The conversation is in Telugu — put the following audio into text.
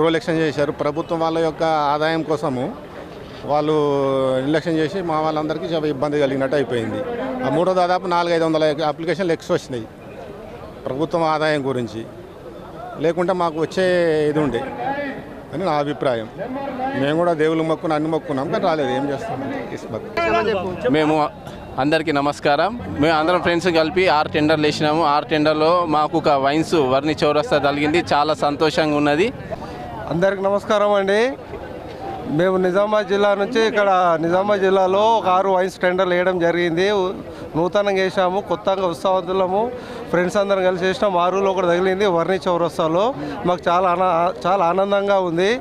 రో ఎలక్షన్ చేశారు. ప్రభుత్వం వాళ్ళ యొక్క ఆదాయం కోసము వాళ్ళు ఎలక్షన్ చేసి మా వాళ్ళందరికీ చాలా ఇబ్బంది కలిగినట్టు అయిపోయింది. ఆ మూడో దాదాపు 400-500 అప్లికేషన్లు ఎక్కువ వచ్చినాయి ప్రభుత్వం ఆదాయం గురించి. లేకుంటే మాకు వచ్చే ఇది ఉండే అని నా అభిప్రాయం. మేము కూడా దేవుళ్ళు మొక్కుని అన్ని మొక్కున్నాం, కానీ రాలేదు. ఏం చేస్తాం? మేము అందరికీ నమస్కారం. మేము అందరం ఫ్రెండ్స్ కలిపి 6 టెండర్లు వేసినాము. 6 టెండర్లో మాకు ఒక వైన్స్ వర్ణి చౌరస్తా కలిగింది. చాలా సంతోషంగా ఉన్నది. అందరికి నమస్కారం అండి. మేము నిజామాబాద్ జిల్లా నుంచి ఇక్కడ నిజామాబాద్ జిల్లాలో ఒక 6 వైన్స్ టెండర్లు వేయడం జరిగింది. నూతనంగా వేసాము, కొత్తగా ఉత్సాహవంతులము. ఫ్రెండ్స్ అందరం కలిసి వేసినాం. 6లో ఒకటి తగిలింది వర్ణి చౌరస్తాలో. మాకు చాలా ఆనందంగా ఉంది.